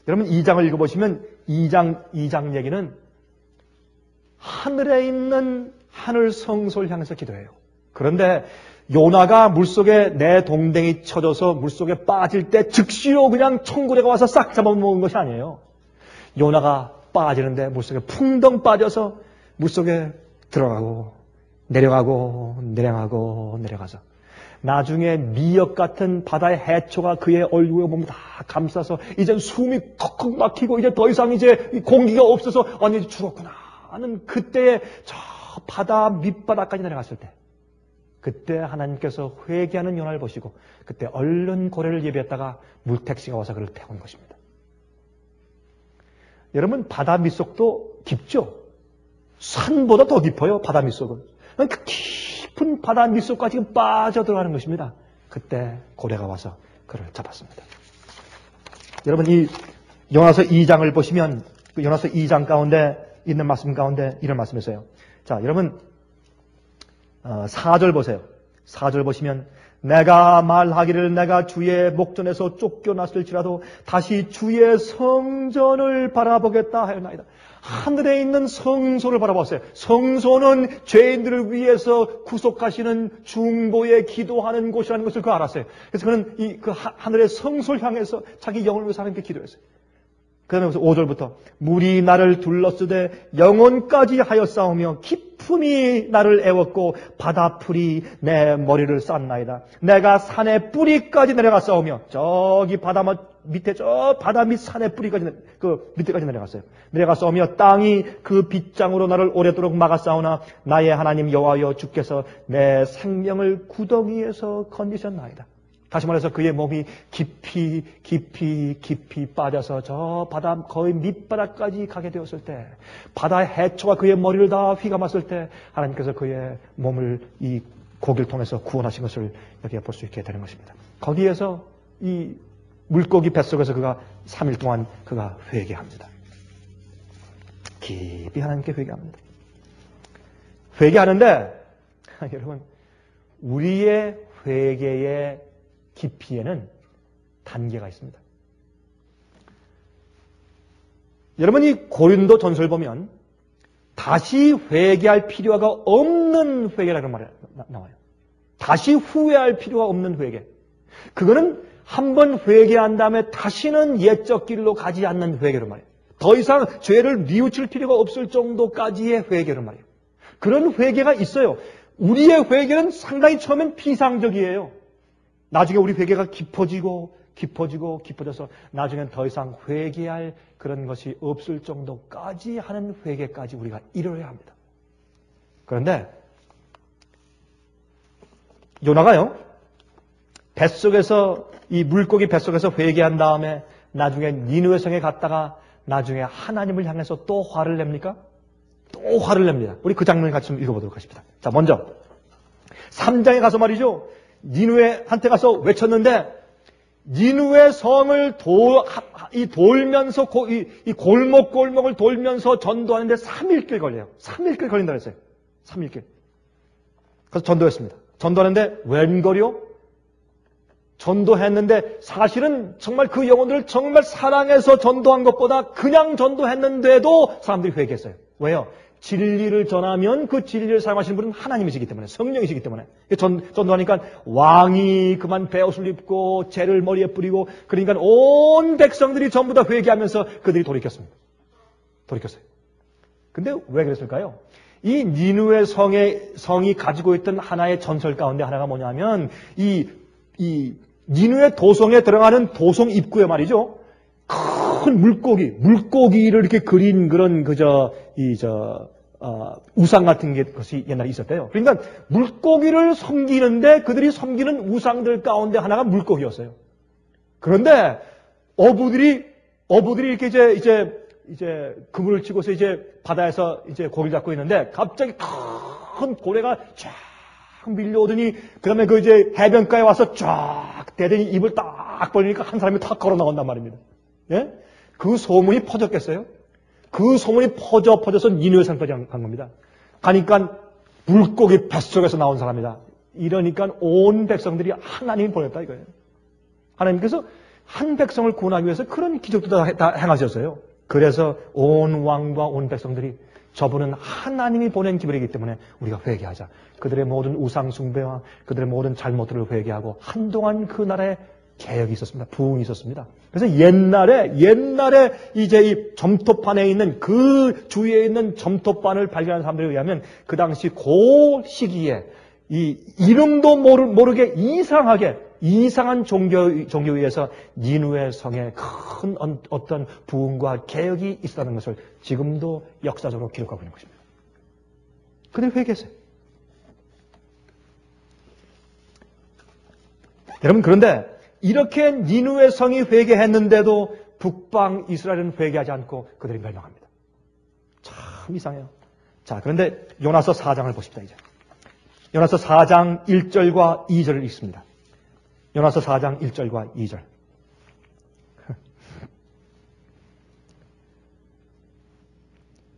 여러분, 2장을 읽어보시면 2장 얘기는 하늘에 있는 하늘 성소를 향해서 기도해요. 그런데 요나가 물속에 내 동댕이 쳐져서 물속에 빠질 때 즉시로 그냥 청고래가 와서 싹 잡아먹은 것이 아니에요. 요나가 빠지는데 물속에 풍덩 빠져서 물속에 들어가고 내려가고 내려가서 나중에 미역 같은 바다의 해초가 그의 얼굴에 몸을 다 감싸서 이젠 숨이 컥컥 막히고 이제 더 이상 이제 공기가 없어서 완전히 죽었구나 하는 그때에 저 바다 밑바닥까지 내려갔을 때 그때 하나님께서 회개하는 요나를 보시고 그때 얼른 고래를 예비했다가 물택시가 와서 그를 태운 것입니다. 여러분, 바다 밑속도 깊죠? 산보다 더 깊어요, 바다 밑속은. 그 깊은 바다 밑속까지 빠져들어가는 것입니다. 그때 고래가 와서 그를 잡았습니다. 여러분, 이 요나서 2장을 보시면 그 요나서 2장 가운데 있는 말씀 가운데 이런 말씀이 있어요. 자, 여러분 4절 보세요. 4절 보시면 내가 말하기를 내가 주의 목전에서 쫓겨났을지라도 다시 주의 성전을 바라보겠다 하였나이다. 하늘에 있는 성소를 바라봤어요. 성소는 죄인들을 위해서 구속하시는 중보에 기도하는 곳이라는 것을 그 알았어요. 그래서 그는 그 하늘의 성소를 향해서 자기 영혼을 위해서 하나님께 기도했어요. 그 다음에 5절부터 물이 나를 둘렀으되 영혼까지 하였사오며 깊음이 나를 애웠고 바다풀이 내 머리를 쌌나이다. 내가 산의 뿌리까지 내려갔사오며 저기 바다 밑에 저 바다 밑 산의 뿌리까지 그 밑에까지 내려갔어요. 내려갔사오며 땅이 그 빗장으로 나를 오래도록 막았사오나 나의 하나님 여호와여 주께서 내 생명을 구덩이에서 건지셨나이다. 다시 말해서 그의 몸이 깊이 빠져서 저 바다 거의 밑바닥까지 가게 되었을 때 바다의 해초가 그의 머리를 다 휘감았을 때 하나님께서 그의 몸을 이 고기를 통해서 구원하신 것을 여기에 볼 수 있게 되는 것입니다. 거기에서 이 물고기 뱃속에서 그가 3일 동안 그가 회개합니다. 깊이 하나님께 회개합니다. 회개하는데 여러분, 우리의 회개의 깊이에는 단계가 있습니다. 여러분이 고린도 전서를 보면 다시 회개할 필요가 없는 회개라는 말이 나와요. 다시 후회할 필요가 없는 회개. 그거는 한번 회개한 다음에 다시는 옛적 길로 가지 않는 회개로 말이에요. 더 이상 죄를 뉘우칠 필요가 없을 정도까지의 회개로 말이에요. 그런 회개가 있어요. 우리의 회개는 상당히 처음엔 피상적이에요. 나중에 우리 회개가 깊어져서 나중엔 더 이상 회개할 그런 것이 없을 정도까지 하는 회개까지 우리가 이뤄야 합니다. 그런데 요나가요, 뱃속에서 이 물고기 뱃속에서 회개한 다음에 나중에 니느웨 성에 갔다가 나중에 하나님을 향해서 또 화를 냅니까? 또 화를 냅니다. 우리 그 장면 같이 좀 읽어보도록 하십시다. 자, 먼저 3장에 가서 말이죠, 니느웨한테 가서 외쳤는데 니느웨 성을 돌면서 이 골목골목을 돌면서 전도하는데 3일길 걸려요. 3일길 걸린다 그랬어요. 3일길. 그래서 전도했습니다. 전도하는데 웬걸요? 전도했는데 사실은 정말 그 영혼들을 정말 사랑해서 전도한 것보다 그냥 전도했는데도 사람들이 회개했어요. 왜요? 진리를 전하면 그 진리를 사용하시는 분은 하나님이시기 때문에, 성령이시기 때문에. 전도하니까 왕이 그만 베옷을 입고 재를 머리에 뿌리고, 그러니까 온 백성들이 전부 다 회개하면서 그들이 돌이켰습니다. 돌이켰어요. 근데 왜 그랬을까요? 이 니느웨 성이 가지고 있던 하나의 전설 가운데 하나가 뭐냐면 이 니느웨 도성에 들어가는 도성 입구에 말이죠, 큰 물고기를 이렇게 그린 그런 우상 같은 것이 옛날에 있었대요. 그러니까 물고기를 섬기는데 그들이 섬기는 우상들 가운데 하나가 물고기였어요. 그런데 어부들이 이렇게 이제 그물을 치고서 이제 바다에서 이제 고기를 잡고 있는데 갑자기 큰 고래가 쫙 밀려오더니 그다음에 그 이제 해변가에 와서 쫙 대더니 입을 딱 벌리니까 한 사람이 탁 걸어 나온단 말입니다. 예? 그 소문이 퍼졌겠어요? 그 소문이 퍼져서 니느웨 성까지 간 겁니다. 가니까 물고기 뱃속에서 나온 사람이다. 이러니까 온 백성들이 하나님이 보냈다 이거예요. 하나님께서 한 백성을 구원하기 위해서 그런 기적도 다 행하셨어요. 그래서 온 왕과 온 백성들이 저분은 하나님이 보낸 기별이기 때문에 우리가 회개하자. 그들의 모든 우상 숭배와 그들의 모든 잘못들을 회개하고 한동안 그 나라에 개혁이 있었습니다. 부흥이 있었습니다. 그래서 옛날에 이제 이 점토판에 있는 그 주위에 있는 점토판을 발견한 사람들에 의하면 그 당시 그 시기에 이 이름도 모르게 이상한 종교에 의해서 니느웨 성에 큰 어떤 부흥과 개혁이 있었다는 것을 지금도 역사적으로 기록하고 있는 것입니다. 그들이 회개했어요. 여러분, 그런데 이렇게 니느웨 성이 회개했는데도 북방 이스라엘은 회개하지 않고 그들이 멸망합니다. 참 이상해요. 자, 그런데 요나서 4장을 보십시다. 이제 요나서 4장 1절과 2절을 읽습니다. 요나서 4장 1절과 2절.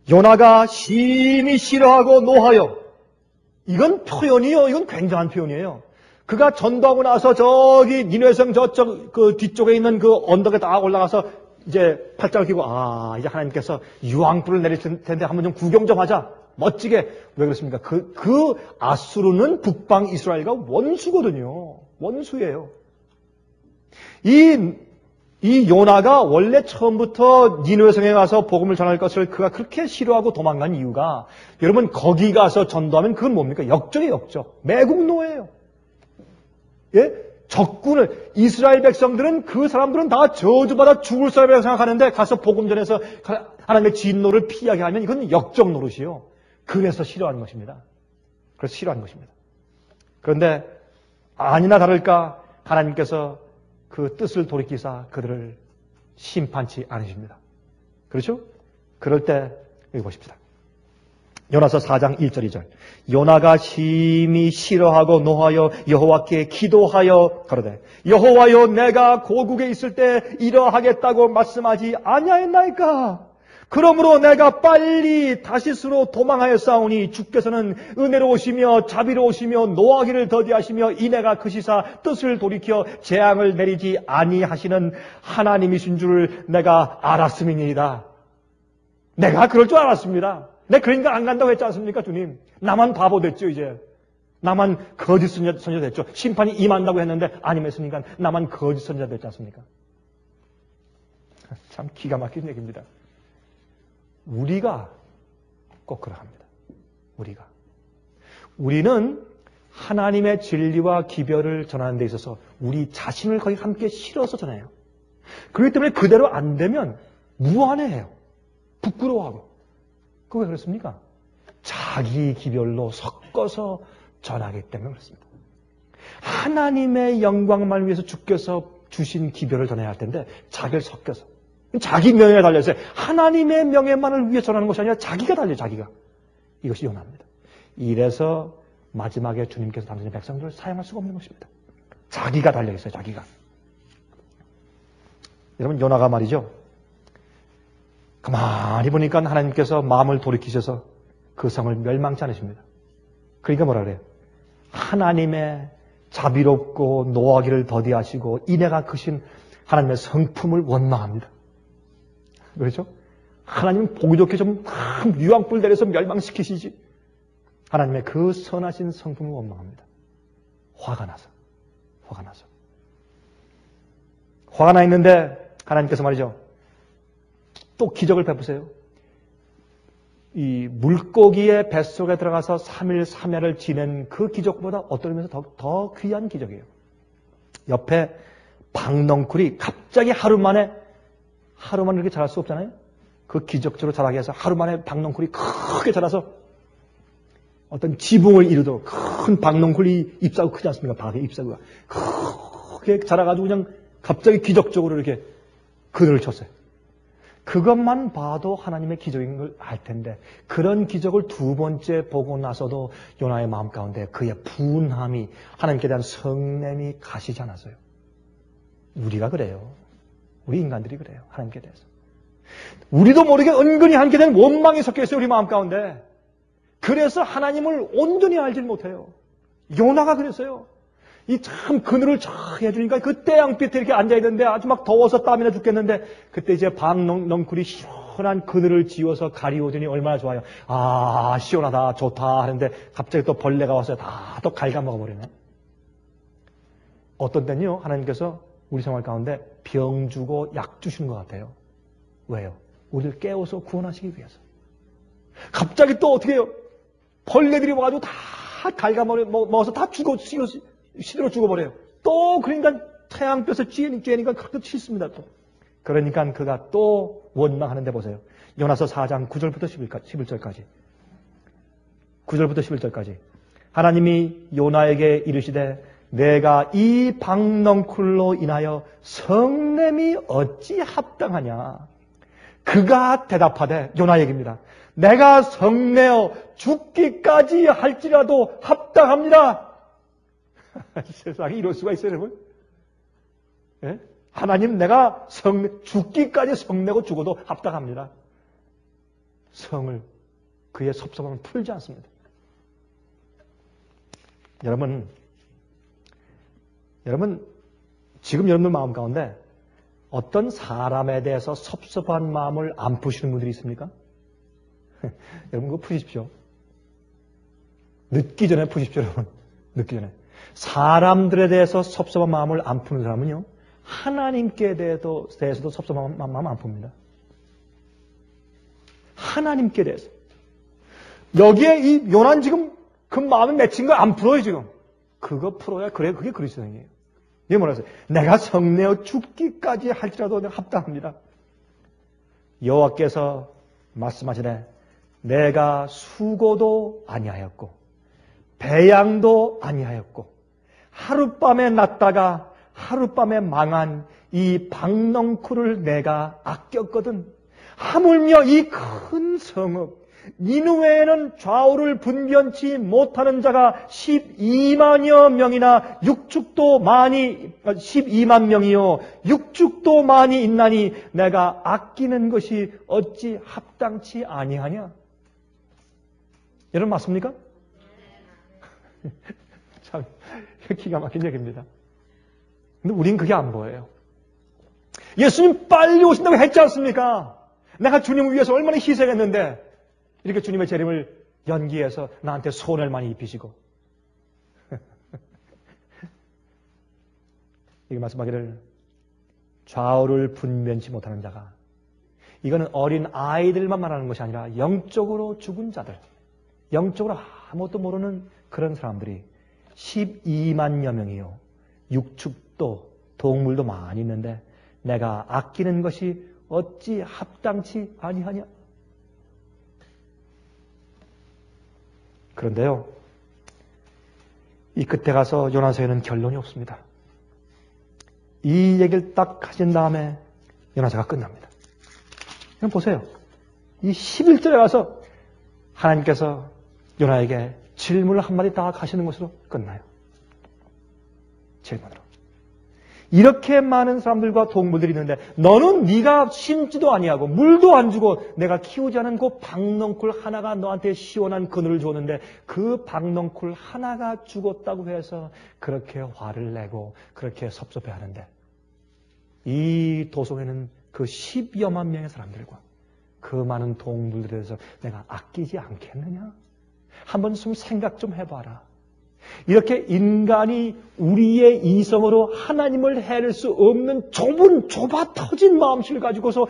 요나가 심히 싫어하고 노하여, 이건 표현이요. 이건 굉장한 표현이에요. 그가 전도하고 나서 저기 니느웨 성 저쪽 그 뒤쪽에 있는 그 언덕에 딱 올라가서 이제 팔짱을 끼고 이제 하나님께서 유황불을 내릴 텐데 한번 좀 구경 좀 하자. 멋지게. 왜 그렇습니까? 그 아수르는 북방 이스라엘과 원수거든요. 원수예요. 이 요나가 원래 처음부터 니느웨 성에 가서 복음을 전할 것을 그가 그렇게 싫어하고 도망간 이유가, 여러분 거기 가서 전도하면 그건 뭡니까? 역적이에요, 역적. 매국노예요. 예? 적군을, 이스라엘 백성들은 그 사람들은 다 저주받아 죽을 사람이라고 생각하는데 가서 복음 전해서 하나님의 진노를 피하게 하면 이건 역적 노릇이요. 그래서 싫어하는 것입니다. 그래서 싫어하는 것입니다. 그런데 아니나 다를까 하나님께서 그 뜻을 돌이키사 그들을 심판치 않으십니다. 그렇죠? 그럴 때 여기 보십시다. 요나서 4장 1절 2절. 요나가 심히 싫어하고 노하여 여호와께 기도하여 가로되 여호와여, 내가 고국에 있을 때 이러하겠다고 말씀하지 아니하였나이까? 그러므로 내가 빨리 다시스로 도망하였사오니 주께서는 은혜로우시며 자비로우시며 노하기를 더디하시며 이내가 크시사 뜻을 돌이켜 재앙을 내리지 아니하시는 하나님이신 줄을 내가 알았음이니이다. 내가 그럴 줄 알았습니다. 내가 그러니까 안 간다고 했지 않습니까, 주님? 나만 바보 됐죠, 이제. 나만 거짓 선지자 됐죠. 심판이 임한다고 했는데 안 임했으니까 나만 거짓 선지자 됐지 않습니까? 참 기가 막힌 얘기입니다. 우리가 꼭 그러합니다. 우리는 하나님의 진리와 기별을 전하는 데 있어서 우리 자신을 거기 함께 실어서 전해요. 그렇기 때문에 그대로 안 되면 무안해해요. 부끄러워하고. 그거 왜 그렇습니까? 자기 기별로 섞어서 전하기 때문에 그렇습니다. 하나님의 영광만을 위해서 주께서 주신 기별을 전해야 할 텐데 자기를 섞여서 자기 명예에 달려서 하나님의 명예만을 위해 전하는 것이 아니라 자기가 달려요. 자기가. 이것이 요나입니다. 이래서 마지막에 주님께서 당신의 백성들을 사용할 수가 없는 것입니다. 자기가 달려있어요. 자기가. 여러분 요나가 말이죠. 가만히 보니까 하나님께서 마음을 돌이키셔서 그 성을 멸망치 않으십니다. 그러니까 뭐라 그래요? 하나님의 자비롭고 노하기를 더디하시고 인애가 크신 하나님의 성품을 원망합니다. 그렇죠? 하나님은 보기 좋게 좀 큰 유황불 내려서 멸망시키시지. 하나님의 그 선하신 성품을 원망합니다. 화가 나서. 화가 나 있는데 하나님께서 말이죠. 또 기적을 베푸세요. 이 물고기의 뱃속에 들어가서 3일 3夜를 지낸 그 기적보다 어떤 의미에서 더 귀한 기적이에요. 옆에 박넝쿨이 갑자기 하루 만에 이렇게 자랄 수 없잖아요. 그 기적적으로 자라게 해서 하루 만에 박넝쿨이 크게 자라서 어떤 지붕을 이루도록 큰 박넝쿨이 잎사구 크지 않습니까? 박의 잎사구가 크게 자라가지고 그냥 갑자기 기적적으로 이렇게 그늘을 쳤어요. 그것만 봐도 하나님의 기적인 걸 알 텐데 그런 기적을 두 번째 보고 나서도 요나의 마음 가운데 그의 분함이 하나님께 대한 성냄이 가시지 않았어요. 우리가 그래요. 우리 인간들이 그래요. 하나님께 대해서. 우리도 모르게 은근히 하나님께 대한 원망이 섞여 있어요. 우리 마음 가운데. 그래서 하나님을 온전히 알지 못해요. 요나가 그랬어요. 이 참 그늘을 쫙 해주니까 그 태양빛에 이렇게 앉아있는데 아주 막 더워서 땀이 나 죽겠는데 그때 이제 박넝쿨이 시원한 그늘을 지어서 가리워주니 얼마나 좋아요. 아 시원하다 좋다 하는데 갑자기 또 벌레가 와서 다 또 갉아먹어버리네. 어떤 때는요 하나님께서 우리 생활 가운데 병 주고 약 주시는 것 같아요. 왜요? 우리를 깨워서 구원하시기 위해서. 갑자기 또 어떻게 해요? 벌레들이 와가지고 다 갉아먹어서 다 시들어 죽어버려요. 또 그러니까 태양볕에 쬐니까 그렇게 싫습니다. 또. 그러니까 그가 또 원망하는데 보세요. 요나서 4장 9절부터 11절까지. 9절부터 11절까지. 하나님이 요나에게 이르시되 내가 이 박넝쿨로 인하여 성냄이 어찌 합당하냐. 그가 대답하되 요나 얘기입니다. 내가 성내어 죽기까지 할지라도 합당합니다. 세상에 이럴 수가 있어요, 여러분? 예? 하나님 내가 죽기까지 성내고 죽어도 합당합니다. 성을 그의 섭섭함을 풀지 않습니다. 여러분 지금 여러분들 마음 가운데 어떤 사람에 대해서 섭섭한 마음을 안 푸시는 분들이 있습니까? 여러분 그거 푸십시오. 늦기 전에 푸십시오, 여러분. 늦기 전에. 사람들에 대해서 섭섭한 마음을 안 푸는 사람은요, 하나님께 대해서도 섭섭한 마음 안 풉니다. 하나님께 대해서. 여기에 이 요나는 지금 그 마음에 맺힌 거 안 풀어요, 지금. 그거 풀어야, 그래, 그게 그리스도인이에요. 이게 뭐라 했어요? 내가 성내어 죽기까지 할지라도 내가 합당합니다. 여호와께서 말씀하시네. 내가 수고도 아니하였고, 배양도 아니하였고, 하룻밤에 났다가 하룻밤에 망한 이 박넝쿨을 내가 아꼈거든. 하물며 이 큰 성읍, 니느웨에는 좌우를 분변치 못하는 자가 12만여 명이나 육축도 많이 12만 명이요 육축도 많이 있나니 내가 아끼는 것이 어찌 합당치 아니하냐? 여러분 맞습니까? 참 기가 막힌 얘기입니다. 근데 우린 그게 안 보여요. 예수님 빨리 오신다고 했지 않습니까? 내가 주님을 위해서 얼마나 희생했는데 이렇게 주님의 재림을 연기해서 나한테 손해를 많이 입히시고 이게 말씀하기를 좌우를 분변치 못하는 자가, 이거는 어린 아이들만 말하는 것이 아니라 영적으로 죽은 자들, 영적으로 아무것도 모르는 그런 사람들이 12만여 명이요 육축도 동물도 많이 있는데 내가 아끼는 것이 어찌 합당치 아니하냐? 그런데요, 이 끝에 가서 요나서에는 결론이 없습니다. 이 얘기를 딱 하신 다음에 요나서가 끝납니다. 그럼 보세요. 이 11절에 가서 하나님께서 요나에게 질문을 한마디 딱 하시는 것으로 끝나요. 질문으로. 이렇게 많은 사람들과 동물들이 있는데 너는 네가 심지도 아니하고 물도 안 주고 내가 키우지 않은 그 박넝쿨 하나가 너한테 시원한 그늘을 줬는데 그 박넝쿨 하나가 죽었다고 해서 그렇게 화를 내고 그렇게 섭섭해하는데 이 도성에는 그 10여만 명의 사람들과 그 많은 동물들에 대해서 내가 아끼지 않겠느냐? 한번 좀 생각 좀 해봐라. 이렇게 인간이 우리의 이성으로 하나님을 해낼 수 없는 좁아 터진 마음씨를 가지고서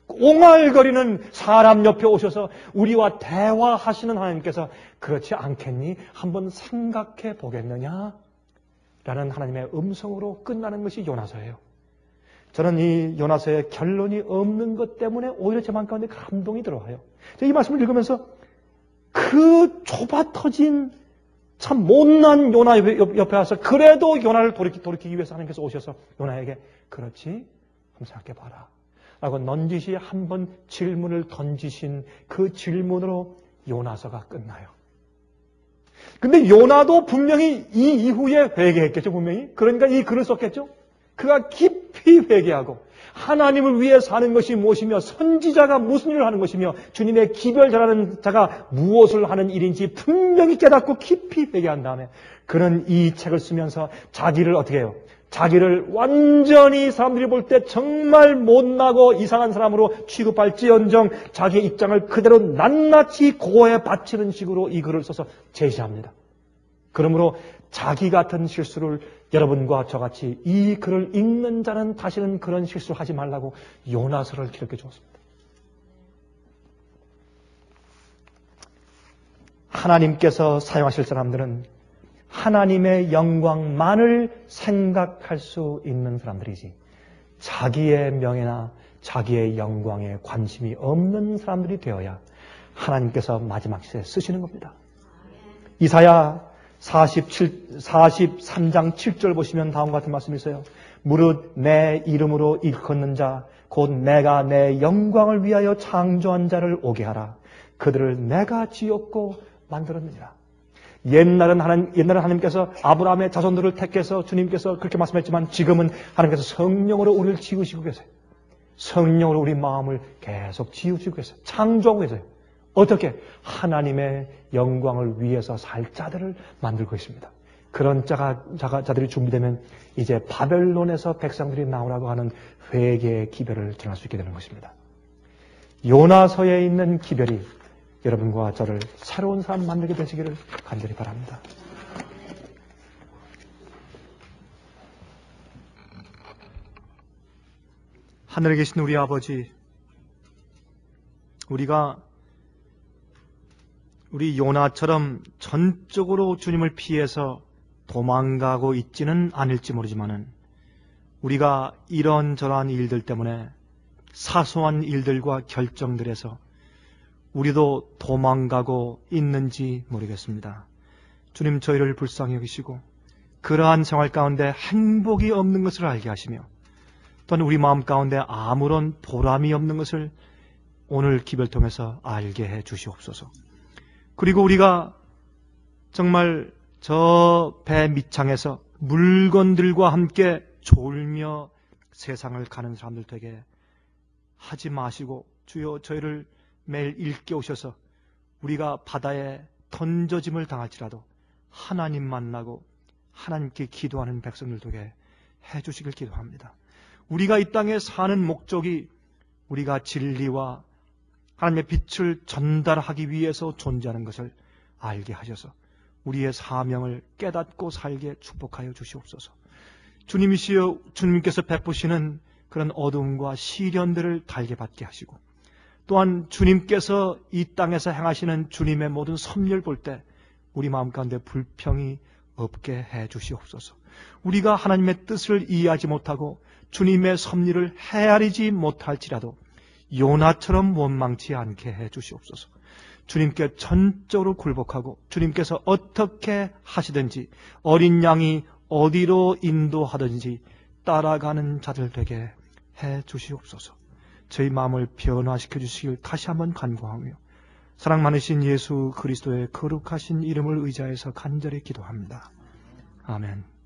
옹알거리는 사람 옆에 오셔서 우리와 대화하시는 하나님께서 그렇지 않겠니? 한번 생각해 보겠느냐? 라는 하나님의 음성으로 끝나는 것이 요나서예요. 저는 이 요나서의 결론이 없는 것 때문에 오히려 제 마음 가운데 감동이 들어와요. 이 말씀을 읽으면서 그 좁아 터진 참 못난 요나 옆에 와서 그래도 요나를 돌이키기 위해서 하나님께서 오셔서 요나에게 그렇지? 한번 생각해봐라 라고 넌지시 한번 질문을 던지신 그 질문으로 요나서가 끝나요. 근데 요나도 분명히 이 이후에 회개했겠죠, 분명히. 그러니까 이 글을 썼겠죠. 그가 깊이 회개하고 하나님을 위해 사는 것이 무엇이며 선지자가 무슨 일을 하는 것이며 주님의 기별 잘하는 자가 무엇을 하는 일인지 분명히 깨닫고 깊이 회개한 다음에 그는 이 책을 쓰면서 자기를 어떻게 해요? 자기를 완전히 사람들이 볼 때 정말 못나고 이상한 사람으로 취급할지언정 자기의 입장을 그대로 낱낱이 고해 바치는 식으로 이 글을 써서 제시합니다. 그러므로 자기 같은 실수를 여러분과 저같이 이 글을 읽는 자는 다시는 그런 실수를 하지 말라고 요나서를 기록해 주었습니다. 하나님께서 사용하실 사람들은 하나님의 영광만을 생각할 수 있는 사람들이지 자기의 명예나 자기의 영광에 관심이 없는 사람들이 되어야 하나님께서 마지막 시대에 쓰시는 겁니다. 이사야 43장 7절 보시면 다음과 같은 말씀이 있어요. 무릇 내 이름으로 일컫는 자 곧 내가 내 영광을 위하여 창조한 자를 오게 하라. 그들을 내가 지었고 만들었느니라. 옛날은 하나님께서 아브라함의 자손들을 택해서 주님께서 그렇게 말씀했지만 지금은 하나님께서 성령으로 우리를 지으시고 계세요. 성령으로 우리 마음을 계속 지으시고 계세요. 창조하고 계세요. 어떻게? 하나님의 영광을 위해서 살 자들을 만들고 있습니다. 그런 자들이 준비되면 이제 바벨론에서 백성들이 나오라고 하는 회개의 기별을 전할 수 있게 되는 것입니다. 요나서에 있는 기별이 여러분과 저를 새로운 사람 만들게 되시기를 간절히 바랍니다. 하늘에 계신 우리 아버지, 우리가 우리 요나처럼 전적으로 주님을 피해서 도망가고 있지는 않을지 모르지만은 우리가 이런저런 일들 때문에 사소한 일들과 결정들에서 우리도 도망가고 있는지 모르겠습니다. 주님 저희를 불쌍히 여기시고 그러한 생활 가운데 행복이 없는 것을 알게 하시며 또한 우리 마음 가운데 아무런 보람이 없는 것을 오늘 기별 통해서 알게 해 주시옵소서. 그리고 우리가 정말 저 배 밑창에서 물건들과 함께 졸며 세상을 가는 사람들 되게 하지 마시고 주여 저희를 매일 일깨우셔서 우리가 바다에 던져짐을 당할지라도 하나님 만나고 하나님께 기도하는 백성들 되게 해주시길 기도합니다. 우리가 이 땅에 사는 목적이 우리가 진리와 하나님의 빛을 전달하기 위해서 존재하는 것을 알게 하셔서 우리의 사명을 깨닫고 살게 축복하여 주시옵소서. 주님이시여 주님께서 베푸시는 그런 어둠과 시련들을 달게 받게 하시고 또한 주님께서 이 땅에서 행하시는 주님의 모든 섭리를 볼 때 우리 마음 가운데 불평이 없게 해 주시옵소서. 우리가 하나님의 뜻을 이해하지 못하고 주님의 섭리를 헤아리지 못할지라도 요나처럼 원망치 않게 해 주시옵소서. 주님께 전적으로 굴복하고 주님께서 어떻게 하시든지 어린 양이 어디로 인도하든지 따라가는 자들 되게 해 주시옵소서. 저희 마음을 변화시켜 주시길 다시 한번 간구하며 사랑 많으신 예수 그리스도의 거룩하신 이름을 의지하여서 간절히 기도합니다. 아멘.